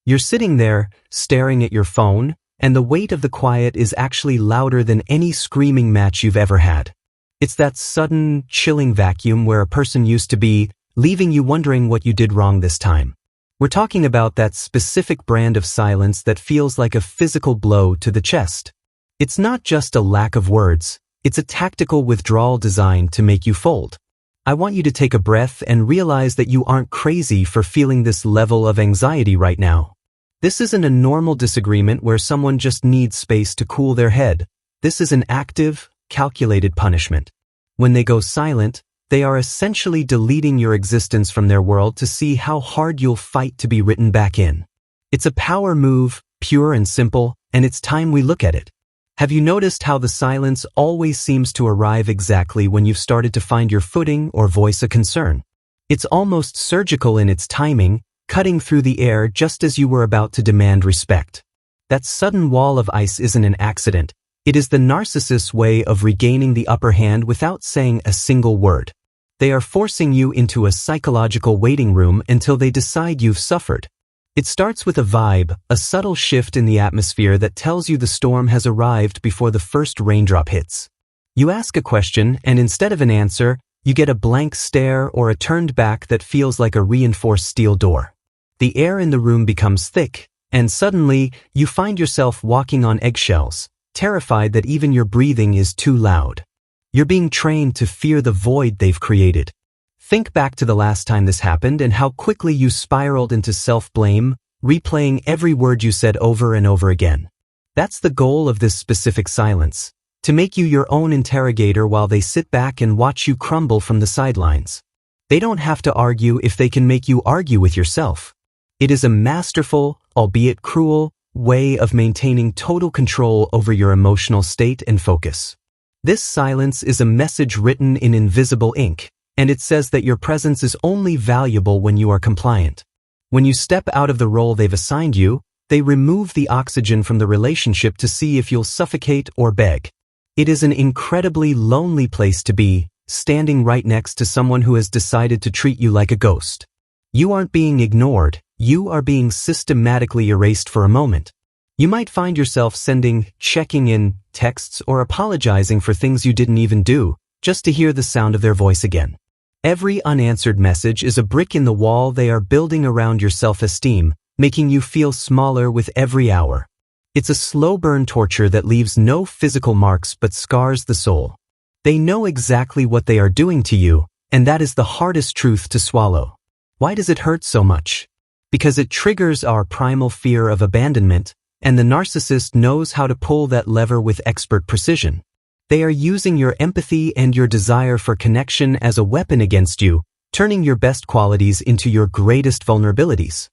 You're sitting there, staring at your phone, and the weight of the quiet is actually louder than any screaming match you've ever had. It's that sudden, chilling vacuum where a person used to be, leaving you wondering what you did wrong this time. We're talking about that specific brand of silence that feels like a physical blow to the chest. It's not just a lack of words, it's a tactical withdrawal designed to make you fold. I want you to take a breath and realize that you aren't crazy for feeling this level of anxiety right now. This isn't a normal disagreement where someone just needs space to cool their head. This is an active, calculated punishment. When they go silent, they are essentially deleting your existence from their world to see how hard you'll fight to be written back in. It's a power move, pure and simple, and it's time we look at it. Have you noticed how the silence always seems to arrive exactly when you've started to find your footing or voice a concern? It's almost surgical in its timing, cutting through the air just as you were about to demand respect. That sudden wall of ice isn't an accident. It is the narcissist's way of regaining the upper hand without saying a single word. They are forcing you into a psychological waiting room until they decide you've suffered. It starts with a vibe, a subtle shift in the atmosphere that tells you the storm has arrived before the first raindrop hits. You ask a question, and instead of an answer, you get a blank stare or a turned back that feels like a reinforced steel door. The air in the room becomes thick, and suddenly, you find yourself walking on eggshells, terrified that even your breathing is too loud. You're being trained to fear the void they've created. Think back to the last time this happened and how quickly you spiraled into self-blame, replaying every word you said over and over again. That's the goal of this specific silence, to make you your own interrogator while they sit back and watch you crumble from the sidelines. They don't have to argue if they can make you argue with yourself. It is a masterful, albeit cruel, way of maintaining total control over your emotional state and focus. This silence is a message written in invisible ink, and it says that your presence is only valuable when you are compliant. When you step out of the role they've assigned you, they remove the oxygen from the relationship to see if you'll suffocate or beg. It is an incredibly lonely place to be, standing right next to someone who has decided to treat you like a ghost. You aren't being ignored, you are being systematically erased for a moment. You might find yourself sending, checking in, texts or apologizing for things you didn't even do, just to hear the sound of their voice again. Every unanswered message is a brick in the wall they are building around your self-esteem, making you feel smaller with every hour. It's a slow burn torture that leaves no physical marks but scars the soul. They know exactly what they are doing to you, and that is the hardest truth to swallow. Why does it hurt so much? Because it triggers our primal fear of abandonment, and the narcissist knows how to pull that lever with expert precision. They are using your empathy and your desire for connection as a weapon against you, turning your best qualities into your greatest vulnerabilities.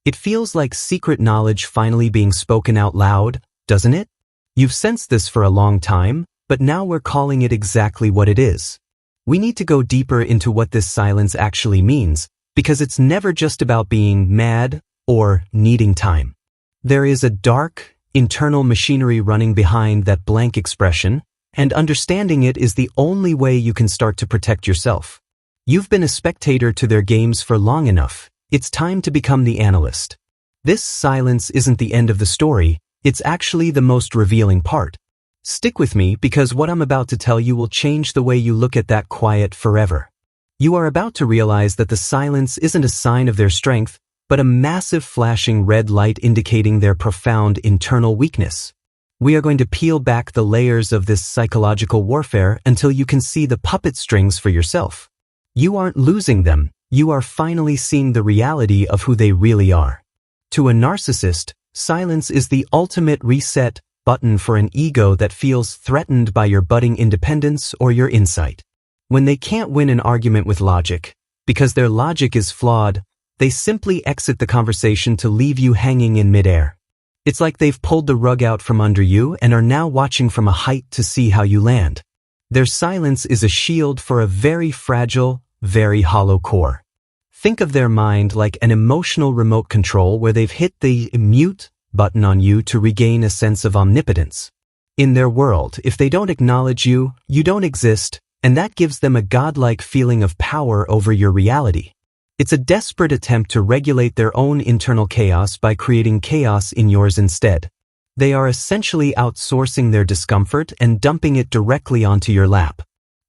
It feels like secret knowledge finally being spoken out loud, doesn't it? You've sensed this for a long time, but now we're calling it exactly what it is. We need to go deeper into what this silence actually means, because it's never just about being mad or needing time. There is a dark, internal machinery running behind that blank expression, and understanding it is the only way you can start to protect yourself. You've been a spectator to their games for long enough. It's time to become the analyst. This silence isn't the end of the story, it's actually the most revealing part. Stick with me because what I'm about to tell you will change the way you look at that quiet forever. You are about to realize that the silence isn't a sign of their strength, but a massive flashing red light indicating their profound internal weakness. We are going to peel back the layers of this psychological warfare until you can see the puppet strings for yourself. You aren't losing them, you are finally seeing the reality of who they really are. To a narcissist, silence is the ultimate reset button for an ego that feels threatened by your budding independence or your insight. When they can't win an argument with logic, because their logic is flawed, they simply exit the conversation to leave you hanging in midair. It's like they've pulled the rug out from under you and are now watching from a height to see how you land. Their silence is a shield for a very fragile, very hollow core. Think of their mind like an emotional remote control where they've hit the mute button on you to regain a sense of omnipotence. In their world, if they don't acknowledge you, you don't exist, and that gives them a godlike feeling of power over your reality. It's a desperate attempt to regulate their own internal chaos by creating chaos in yours instead. They are essentially outsourcing their discomfort and dumping it directly onto your lap.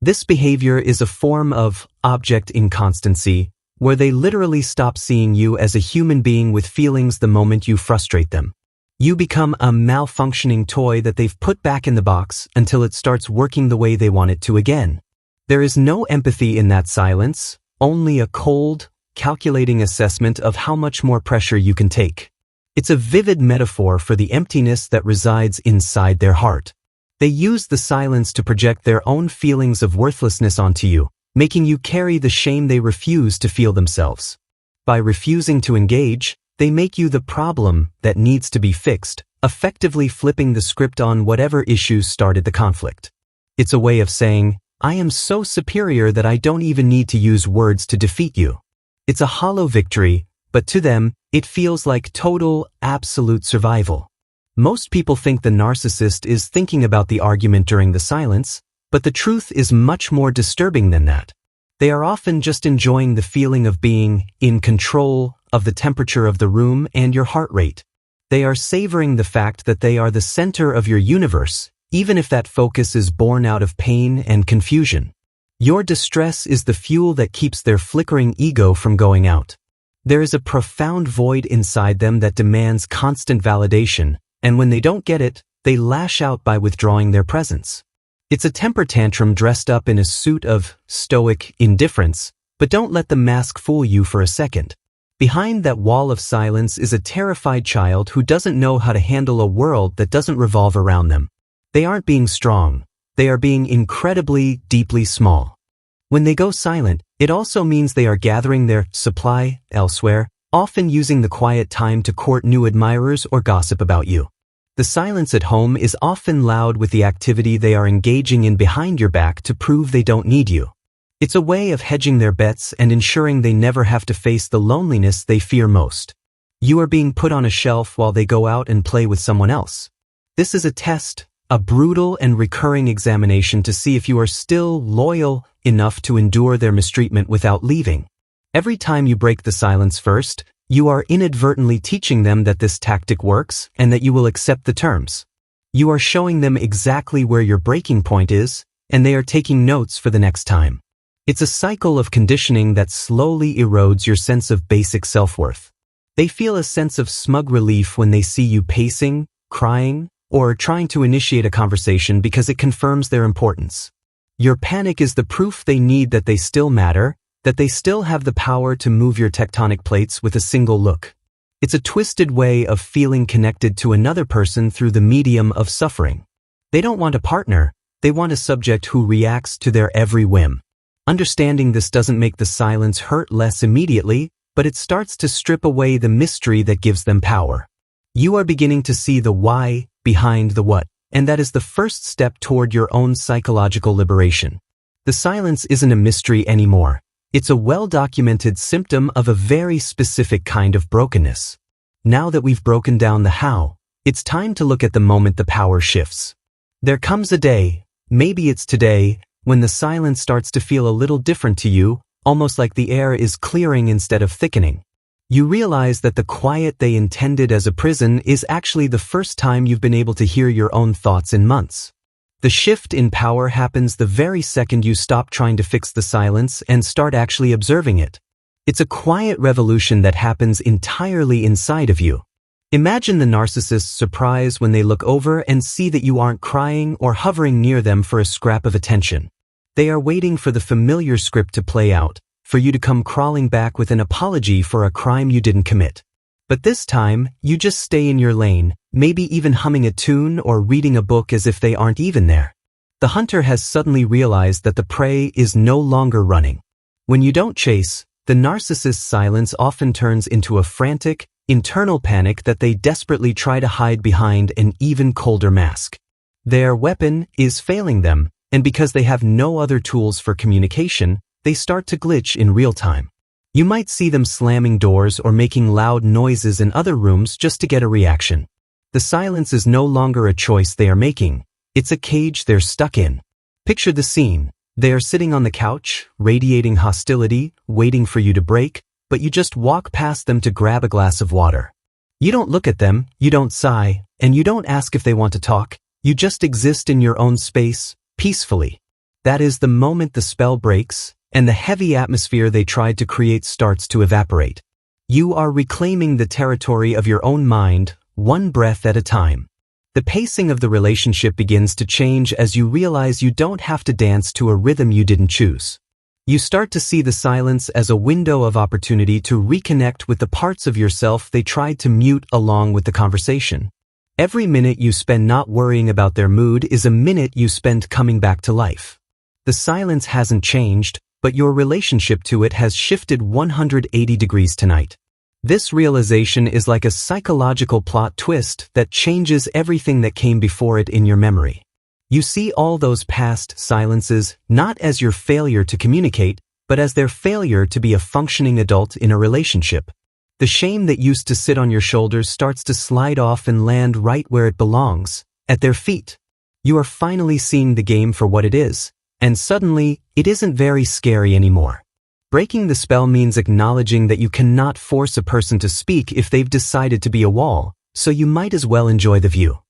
This behavior is a form of object inconstancy, where they literally stop seeing you as a human being with feelings the moment you frustrate them. You become a malfunctioning toy that they've put back in the box until it starts working the way they want it to again. There is no empathy in that silence, only a cold, calculating assessment of how much more pressure you can take. It's a vivid metaphor for the emptiness that resides inside their heart. They use the silence to project their own feelings of worthlessness onto you, making you carry the shame they refuse to feel themselves. By refusing to engage, they make you the problem that needs to be fixed, effectively flipping the script on whatever issues started the conflict. It's a way of saying, I am so superior that I don't even need to use words to defeat you. It's a hollow victory, but to them, it feels like total, absolute survival. Most people think the narcissist is thinking about the argument during the silence, but the truth is much more disturbing than that. They are often just enjoying the feeling of being in control of the temperature of the room and your heart rate. They are savoring the fact that they are the center of your universe, even if that focus is born out of pain and confusion. Your distress is the fuel that keeps their flickering ego from going out. There is a profound void inside them that demands constant validation, and when they don't get it, they lash out by withdrawing their presence. It's a temper tantrum dressed up in a suit of stoic indifference, but don't let the mask fool you for a second. Behind that wall of silence is a terrified child who doesn't know how to handle a world that doesn't revolve around them. They aren't being strong. They are being incredibly, deeply small. When they go silent, it also means they are gathering their supply elsewhere, often using the quiet time to court new admirers or gossip about you. The silence at home is often loud with the activity they are engaging in behind your back to prove they don't need you. It's a way of hedging their bets and ensuring they never have to face the loneliness they fear most. You are being put on a shelf while they go out and play with someone else. This is a test, a brutal and recurring examination to see if you are still loyal enough to endure their mistreatment without leaving. Every time you break the silence first, you are inadvertently teaching them that this tactic works and that you will accept the terms. You are showing them exactly where your breaking point is, and they are taking notes for the next time. It's a cycle of conditioning that slowly erodes your sense of basic self-worth. They feel a sense of smug relief when they see you pacing, crying, or trying to initiate a conversation because it confirms their importance. Your panic is the proof they need that they still matter, that they still have the power to move your tectonic plates with a single look. It's a twisted way of feeling connected to another person through the medium of suffering. They don't want a partner, they want a subject who reacts to their every whim. Understanding this doesn't make the silence hurt less immediately, but it starts to strip away the mystery that gives them power. You are beginning to see the why behind the what, and that is the first step toward your own psychological liberation. The silence isn't a mystery anymore. It's a well-documented symptom of a very specific kind of brokenness. Now that we've broken down the how, it's time to look at the moment the power shifts. There comes a day, maybe it's today, when the silence starts to feel a little different to you, almost like the air is clearing instead of thickening. You realize that the quiet they intended as a prison is actually the first time you've been able to hear your own thoughts in months. The shift in power happens the very second you stop trying to fix the silence and start actually observing it. It's a quiet revolution that happens entirely inside of you. Imagine the narcissist's surprise when they look over and see that you aren't crying or hovering near them for a scrap of attention. They are waiting for the familiar script to play out, for you to come crawling back with an apology for a crime you didn't commit. But this time, you just stay in your lane, maybe even humming a tune or reading a book as if they aren't even there. The hunter has suddenly realized that the prey is no longer running. When you don't chase, the narcissist's silence often turns into a frantic, internal panic that they desperately try to hide behind an even colder mask. Their weapon is failing them, and because they have no other tools for communication, they start to glitch in real time. You might see them slamming doors or making loud noises in other rooms just to get a reaction. The silence is no longer a choice they are making. It's a cage they're stuck in. Picture the scene. They are sitting on the couch, radiating hostility, waiting for you to break, but you just walk past them to grab a glass of water. You don't look at them, you don't sigh, and you don't ask if they want to talk. You just exist in your own space, peacefully. That is the moment the spell breaks, and the heavy atmosphere they tried to create starts to evaporate. You are reclaiming the territory of your own mind, one breath at a time. The pacing of the relationship begins to change as you realize you don't have to dance to a rhythm you didn't choose. You start to see the silence as a window of opportunity to reconnect with the parts of yourself they tried to mute along with the conversation. Every minute you spend not worrying about their mood is a minute you spend coming back to life. The silence hasn't changed, but your relationship to it has shifted 180 degrees tonight. This realization is like a psychological plot twist that changes everything that came before it in your memory. You see all those past silences not as your failure to communicate, but as their failure to be a functioning adult in a relationship. The shame that used to sit on your shoulders starts to slide off and land right where it belongs, at their feet. You are finally seeing the game for what it is, and suddenly, it isn't very scary anymore. Breaking the spell means acknowledging that you cannot force a person to speak if they've decided to be a wall, so you might as well enjoy the view.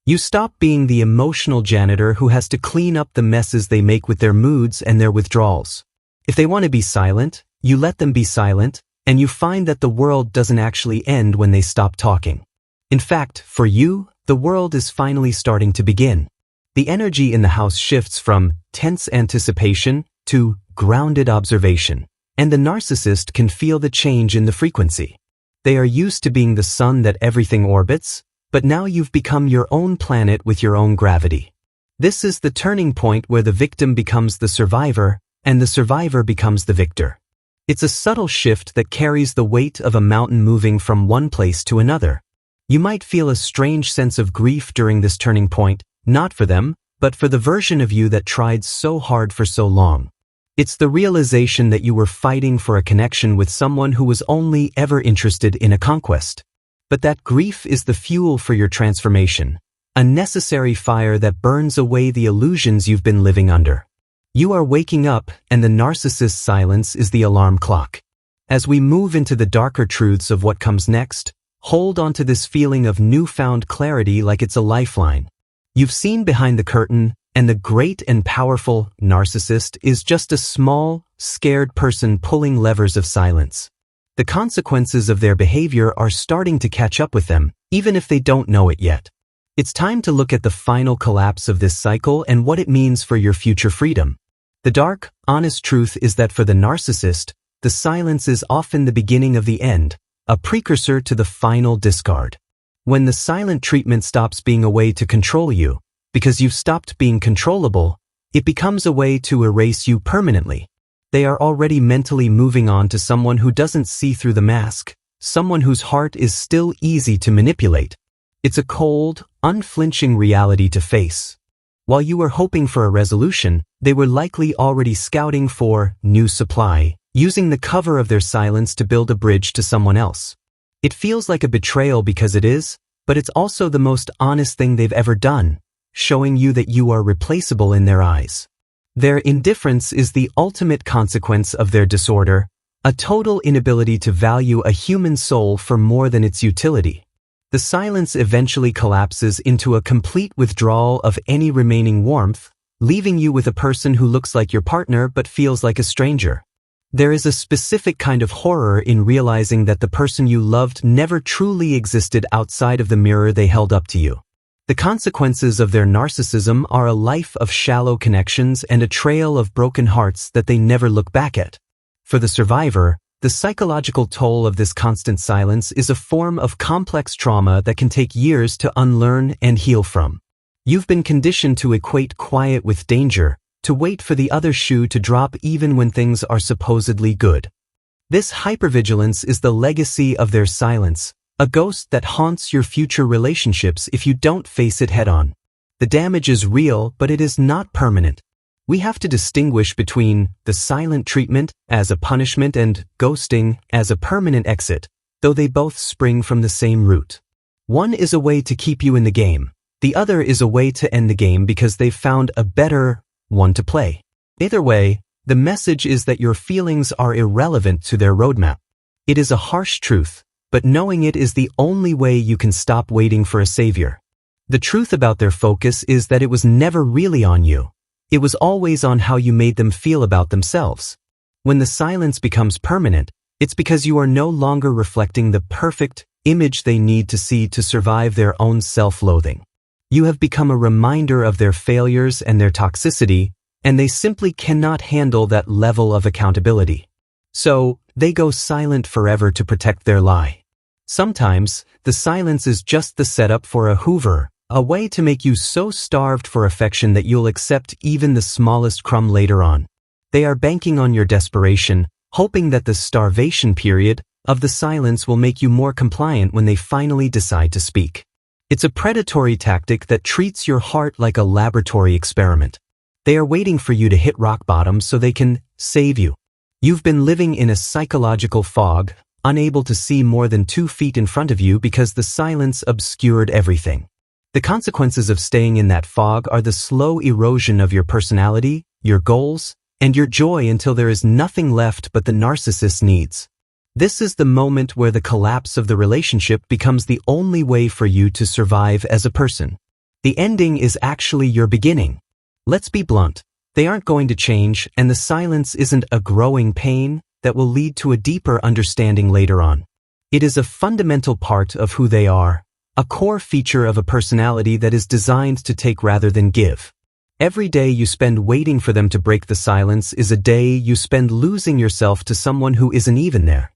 You stop being the emotional janitor who has to clean up the messes they make with their moods and their withdrawals. If they want to be silent, you let them be silent, and you find that the world doesn't actually end when they stop talking. In fact, for you, the world is finally starting to begin. The energy in the house shifts from tense anticipation to grounded observation. And the narcissist can feel the change in the frequency. They are used to being the sun that everything orbits, but now you've become your own planet with your own gravity. This is the turning point where the victim becomes the survivor, and the survivor becomes the victor. It's a subtle shift that carries the weight of a mountain moving from one place to another. You might feel a strange sense of grief during this turning point, not for them, but for the version of you that tried so hard for so long. It's the realization that you were fighting for a connection with someone who was only ever interested in a conquest. But that grief is the fuel for your transformation, a necessary fire that burns away the illusions you've been living under. You are waking up, and the narcissist's silence is the alarm clock. As we move into the darker truths of what comes next, hold on to this feeling of newfound clarity like it's a lifeline. You've seen behind the curtain, and the great and powerful narcissist is just a small, scared person pulling levers of silence. The consequences of their behavior are starting to catch up with them, even if they don't know it yet. It's time to look at the final collapse of this cycle and what it means for your future freedom. The dark, honest truth is that for the narcissist, the silence is often the beginning of the end, a precursor to the final discard. When the silent treatment stops being a way to control you, because you've stopped being controllable, it becomes a way to erase you permanently. They are already mentally moving on to someone who doesn't see through the mask, someone whose heart is still easy to manipulate. It's a cold, unflinching reality to face. While you were hoping for a resolution, they were likely already scouting for new supply, using the cover of their silence to build a bridge to someone else. It feels like a betrayal because it is, but it's also the most honest thing they've ever done, showing you that you are replaceable in their eyes. Their indifference is the ultimate consequence of their disorder, a total inability to value a human soul for more than its utility. The silence eventually collapses into a complete withdrawal of any remaining warmth, leaving you with a person who looks like your partner but feels like a stranger. There is a specific kind of horror in realizing that the person you loved never truly existed outside of the mirror they held up to you. The consequences of their narcissism are a life of shallow connections and a trail of broken hearts that they never look back at. For the survivor, the psychological toll of this constant silence is a form of complex trauma that can take years to unlearn and heal from. You've been conditioned to equate quiet with danger, to wait for the other shoe to drop even when things are supposedly good. This hypervigilance is the legacy of their silence, a ghost that haunts your future relationships if you don't face it head-on. The damage is real, but it is not permanent. We have to distinguish between the silent treatment as a punishment and ghosting as a permanent exit, though they both spring from the same root. One is a way to keep you in the game. The other is a way to end the game because they've found a better one to play. Either way, the message is that your feelings are irrelevant to their roadmap. It is a harsh truth, but knowing it is the only way you can stop waiting for a savior. The truth about their focus is that it was never really on you. It was always on how you made them feel about themselves. When the silence becomes permanent, it's because you are no longer reflecting the perfect image they need to see to survive their own self-loathing. You have become a reminder of their failures and their toxicity, and they simply cannot handle that level of accountability. So, they go silent forever to protect their lie. Sometimes, the silence is just the setup for a hoover, a way to make you so starved for affection that you'll accept even the smallest crumb later on. They are banking on your desperation, hoping that the starvation period of the silence will make you more compliant when they finally decide to speak. It's a predatory tactic that treats your heart like a laboratory experiment. They are waiting for you to hit rock bottom so they can save you. You've been living in a psychological fog, unable to see more than 2 feet in front of you because the silence obscured everything. The consequences of staying in that fog are the slow erosion of your personality, your goals, and your joy until there is nothing left but the narcissist's needs. This is the moment where the collapse of the relationship becomes the only way for you to survive as a person. The ending is actually your beginning. Let's be blunt. They aren't going to change, and the silence isn't a growing pain that will lead to a deeper understanding later on. It is a fundamental part of who they are, a core feature of a personality that is designed to take rather than give. Every day you spend waiting for them to break the silence is a day you spend losing yourself to someone who isn't even there.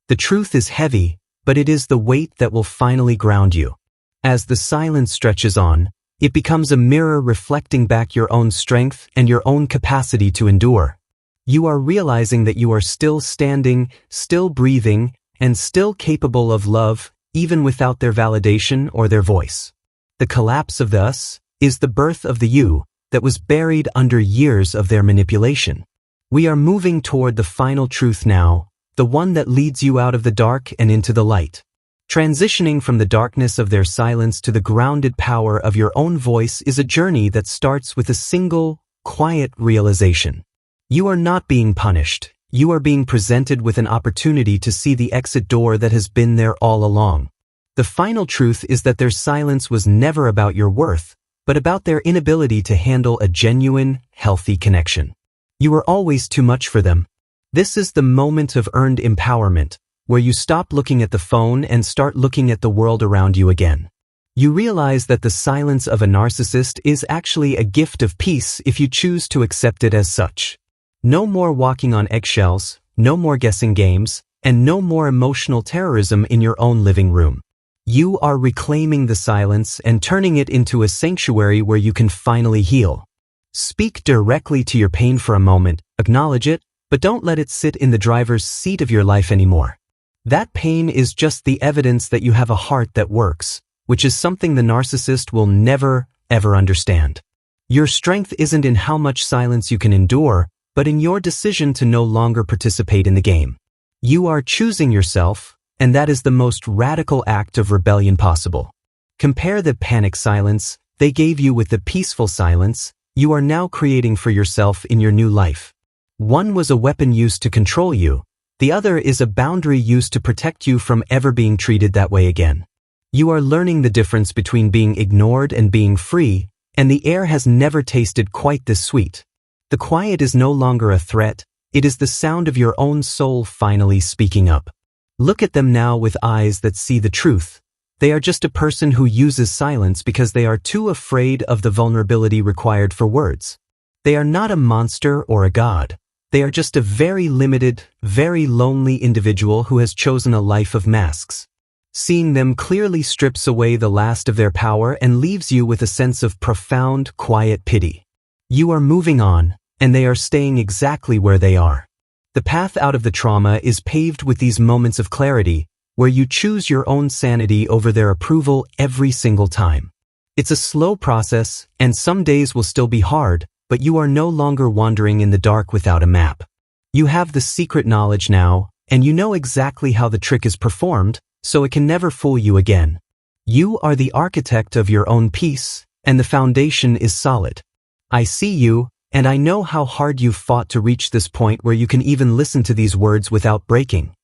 The truth is heavy, but it is the weight that will finally ground you. As the silence stretches on, it becomes a mirror reflecting back your own strength and your own capacity to endure. You are realizing that you are still standing, still breathing, and still capable of love, even without their validation or their voice. The collapse of the us is the birth of the you that was buried under years of their manipulation. We are moving toward the final truth now, the one that leads you out of the dark and into the light. Transitioning from the darkness of their silence to the grounded power of your own voice is a journey that starts with a single, quiet realization. You are not being punished. You are being presented with an opportunity to see the exit door that has been there all along. The final truth is that their silence was never about your worth, but about their inability to handle a genuine, healthy connection. You are always too much for them. This is the moment of earned empowerment, where you stop looking at the phone and start looking at the world around you again. You realize that the silence of a narcissist is actually a gift of peace if you choose to accept it as such. No more walking on eggshells, no more guessing games, and no more emotional terrorism in your own living room. You are reclaiming the silence and turning it into a sanctuary where you can finally heal. Speak directly to your pain for a moment, acknowledge it, but don't let it sit in the driver's seat of your life anymore. That pain is just the evidence that you have a heart that works, which is something the narcissist will never, ever understand. Your strength isn't in how much silence you can endure, but in your decision to no longer participate in the game. You are choosing yourself, and that is the most radical act of rebellion possible. Compare the panic silence they gave you with the peaceful silence you are now creating for yourself in your new life. One was a weapon used to control you, the other is a boundary used to protect you from ever being treated that way again. You are learning the difference between being ignored and being free, and the air has never tasted quite this sweet. The quiet is no longer a threat, it is the sound of your own soul finally speaking up. Look at them now with eyes that see the truth. They are just a person who uses silence because they are too afraid of the vulnerability required for words. They are not a monster or a god. They are just a very limited, very lonely individual who has chosen a life of masks. Seeing them clearly strips away the last of their power and leaves you with a sense of profound, quiet pity. You are moving on, and they are staying exactly where they are. The path out of the trauma is paved with these moments of clarity, where you choose your own sanity over their approval every single time. It's a slow process, and some days will still be hard, but you are no longer wandering in the dark without a map. You have the secret knowledge now, and you know exactly how the trick is performed, so it can never fool you again. You are the architect of your own peace, and the foundation is solid. I see you, and I know how hard you've fought to reach this point where you can even listen to these words without breaking.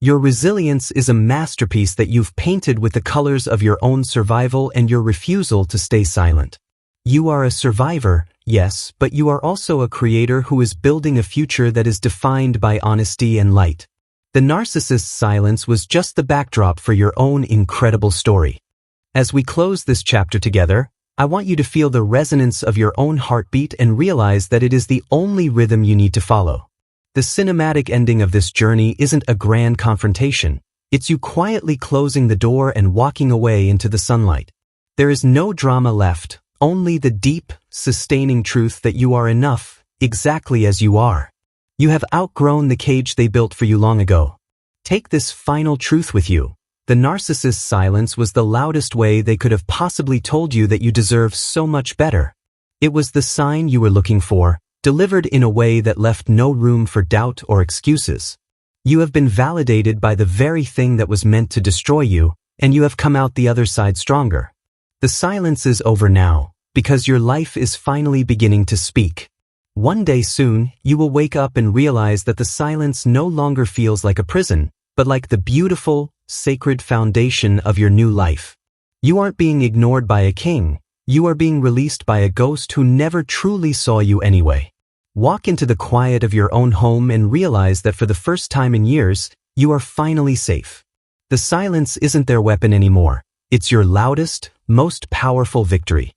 Your resilience is a masterpiece that you've painted with the colors of your own survival and your refusal to stay silent. You are a survivor, yes, but you are also a creator who is building a future that is defined by honesty and light. The narcissist's silence was just the backdrop for your own incredible story. As we close this chapter together, I want you to feel the resonance of your own heartbeat and realize that it is the only rhythm you need to follow. The cinematic ending of this journey isn't a grand confrontation. It's you quietly closing the door and walking away into the sunlight. There is no drama left, only the deep, sustaining truth that you are enough, exactly as you are. You have outgrown the cage they built for you long ago. Take this final truth with you. The narcissist's silence was the loudest way they could have possibly told you that you deserve so much better. It was the sign you were looking for, delivered in a way that left no room for doubt or excuses. You have been validated by the very thing that was meant to destroy you, and you have come out the other side stronger. The silence is over now, because your life is finally beginning to speak. One day soon, you will wake up and realize that the silence no longer feels like a prison, but like the beautiful, sacred foundation of your new life. You aren't being ignored by a king. You are being released by a ghost who never truly saw you anyway. Walk into the quiet of your own home and realize that for the first time in years, you are finally safe. The silence isn't their weapon anymore. It's your loudest, most powerful victory.